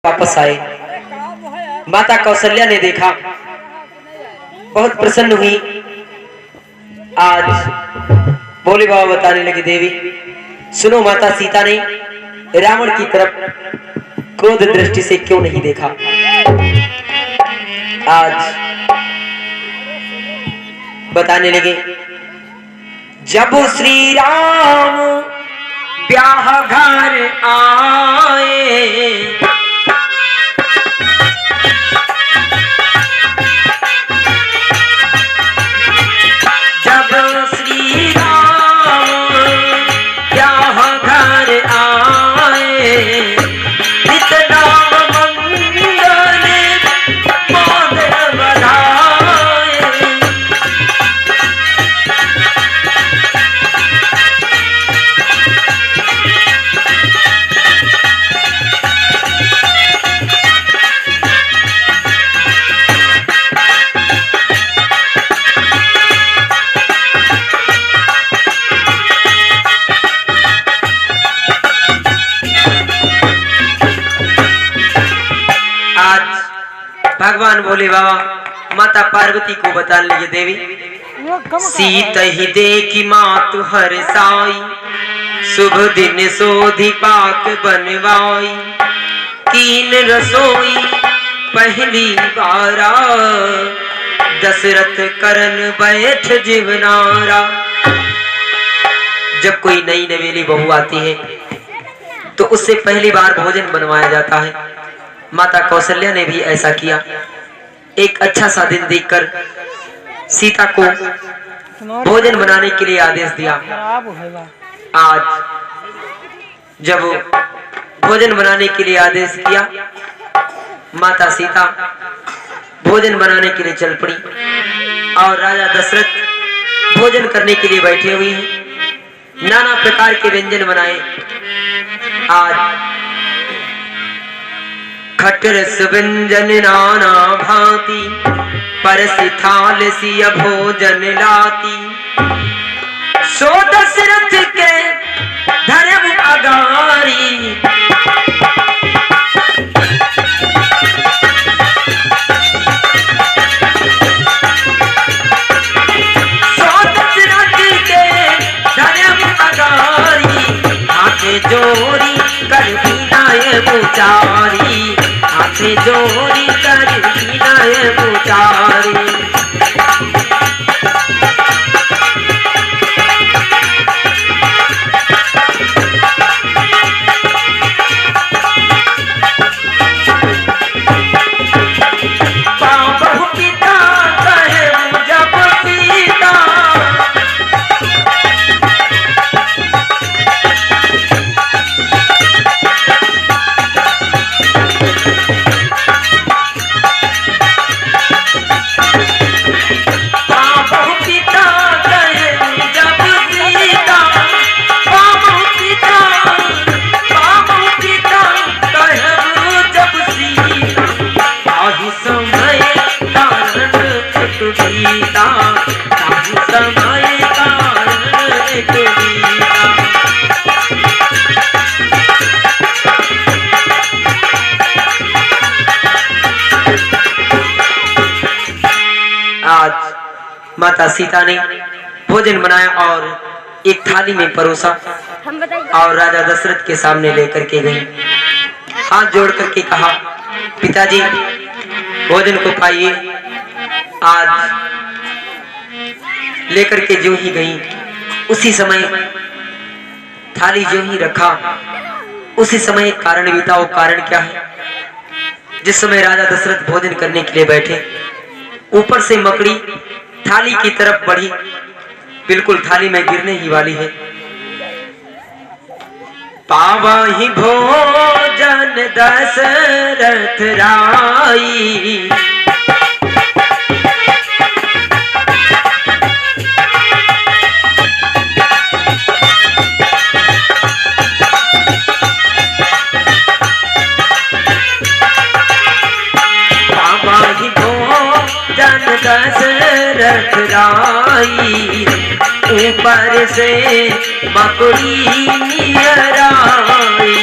वापस आए। माता कौशल्या ने देखा, बहुत प्रसन्न हुई। आज भोले बाबा बताने लगे, देवी सुनो, माता सीता ने रावण की तरफ क्रोध दृष्टि से क्यों नहीं देखा। आज बताने लगे, जब श्री राम ब्याह घर आए, जब श्री राम ब्याह घर आए, इतना मंगल मांगल बधाए। भगवान भोले बाबा माता पार्वती को बताने लगे, देवी सीत ही देखी मातु हर साई, शुभ दिन सोधी पाक बनवाई, कीन रसोई पहली बारा, दशरथ करन बैठ जीवनारा। जब कोई नई नवेली बहू आती है तो उससे पहली बार भोजन बनवाया जाता है। माता कौशल्या ने भी ऐसा किया। एक अच्छा सा दिन देखकर सीता को भोजन बनाने के लिए आदेश दिया। आज जब भोजन बनाने के लिए आदेश किया, माता सीता भोजन बनाने के लिए चल पड़ी और राजा दशरथ भोजन करने के लिए बैठे हुए हैं। नाना प्रकार के व्यंजन बनाए। आज खटरस व्यंजन नाना भांति, परसि थाल सिय भोजन लाती, सो दशरथ के धर्म अगारी, सो दशरथ के धर्म अगारी, हाथे जोड़ी कर बिनाए पुचारी, हाथे जोड़ी कर बिनाए पुचारी। बाबू पिता कहे जब सीता, आज माता सीता ने भोजन बनाया और एक थाली में परोसा और राजा दशरथ के सामने लेकर के गई। हाथ जोड़ करके कहा, पिताजी भोजन को पाइए। आज लेकर के जो ही गई, उसी समय थाली जो ही रखा, उसी समय एक कारण बीता। वो कारण क्या है? जिस समय राजा दशरथ भोजन करने के लिए बैठे, ऊपर से मकड़ी थाली की तरफ बढ़ी, बिल्कुल थाली में गिरने ही वाली है। पावा ही भोजन दशरथ राई, दशरथ राई, ऊपर से मकड़ी नियर आई,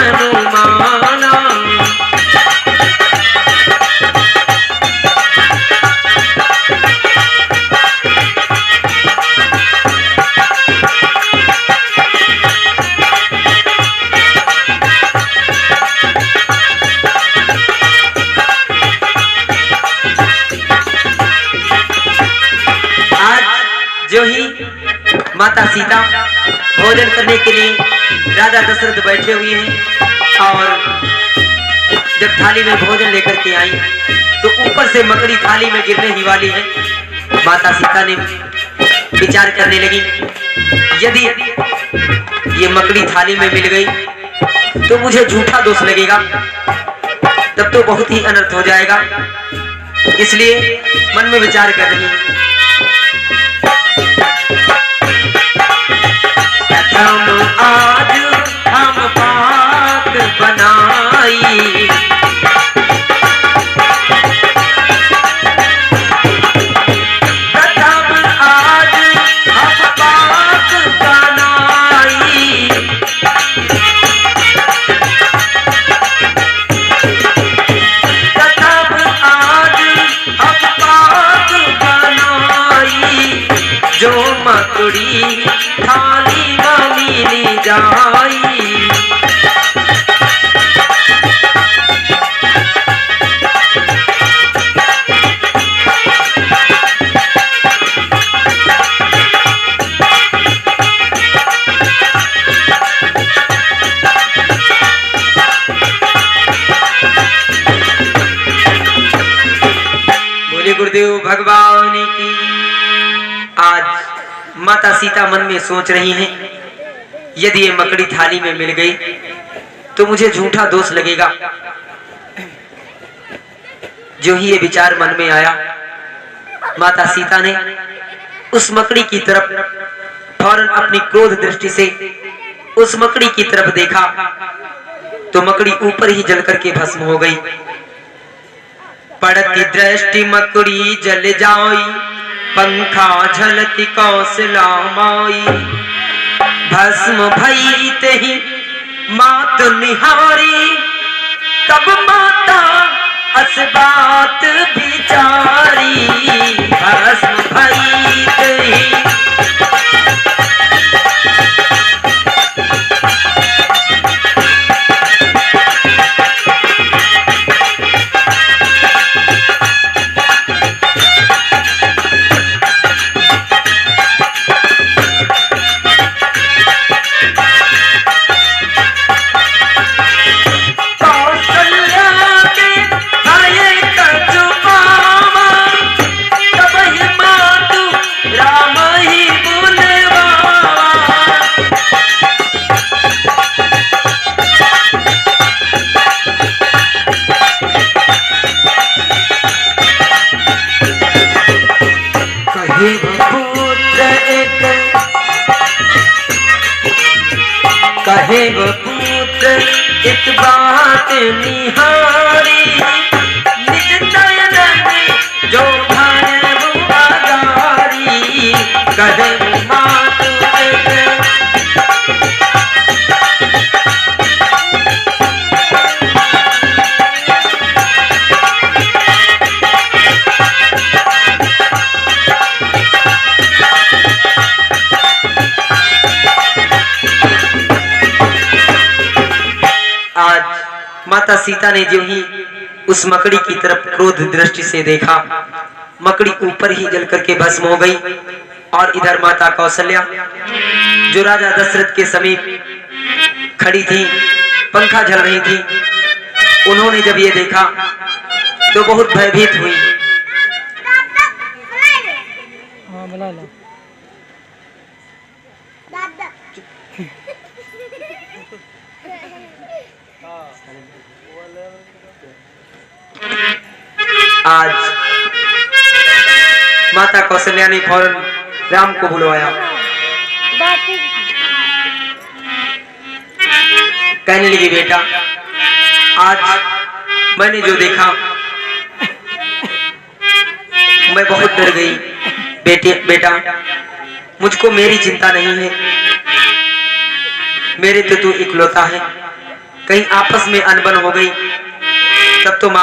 हनुमाना। जो ही माता सीता भोजन करने के लिए राजा दशरथ बैठे हुए हैं और जब थाली में भोजन लेकर के आई तो ऊपर से मकड़ी थाली में गिरने ही वाली है। माता सीता ने विचार करने लगी, यदि ये मकड़ी थाली में मिल गई तो मुझे झूठा दोष लगेगा, तब तो बहुत ही अनर्थ हो जाएगा। इसलिए मन में विचार कर रही है, आज हम पाक बनाई, प्रथम आज हम पाक बनाई, प्रथम आज हम पाक बनाई, जो मकड़ी थाली मिली जाई। बोले गुरुदेव भगवान की। आज माता सीता मन में सोच रही हैं, यदि ये मकड़ी थाली में मिल गई तो मुझे झूठा दोष लगेगा। जो ही ये विचार मन में आया, माता सीता ने उस मकड़ी की तरफ फौरन अपनी क्रोध दृष्टि से उस मकड़ी की तरफ देखा तो मकड़ी ऊपर ही जल करके भस्म हो गई। पड़ती दृष्टि मकड़ी जल जाई, पंखा झलती कौशला माई, भस्म भई तेहि मात निहारी, तब माता अस बात विचारी, भस्म भई तेहि कहे वो पुत्र एक बात निहारी, निज नयन में जो भान वो आगारी, कहे मात माता सीता ने जो ही उस मकड़ी की तरफ क्रोध दृष्टि से देखा, मकड़ी ऊपर ही जल करके भस्म हो गई। और इधर माता कौशल्या जो राजा दशरथ के समीप खड़ी थी, पंखा झल रही थी, उन्होंने जब ये देखा तो बहुत भयभीत हुई। आज माता कौशल्या ने फौरन राम को बुलवाया, कहने लगी, बेटा आज मैंने जो देखा मैं बहुत डर गई। बेटा मुझको मेरी चिंता नहीं है, मेरे तो तू इकलौता है, कहीं आपस में अनबन हो गई तब तो माँ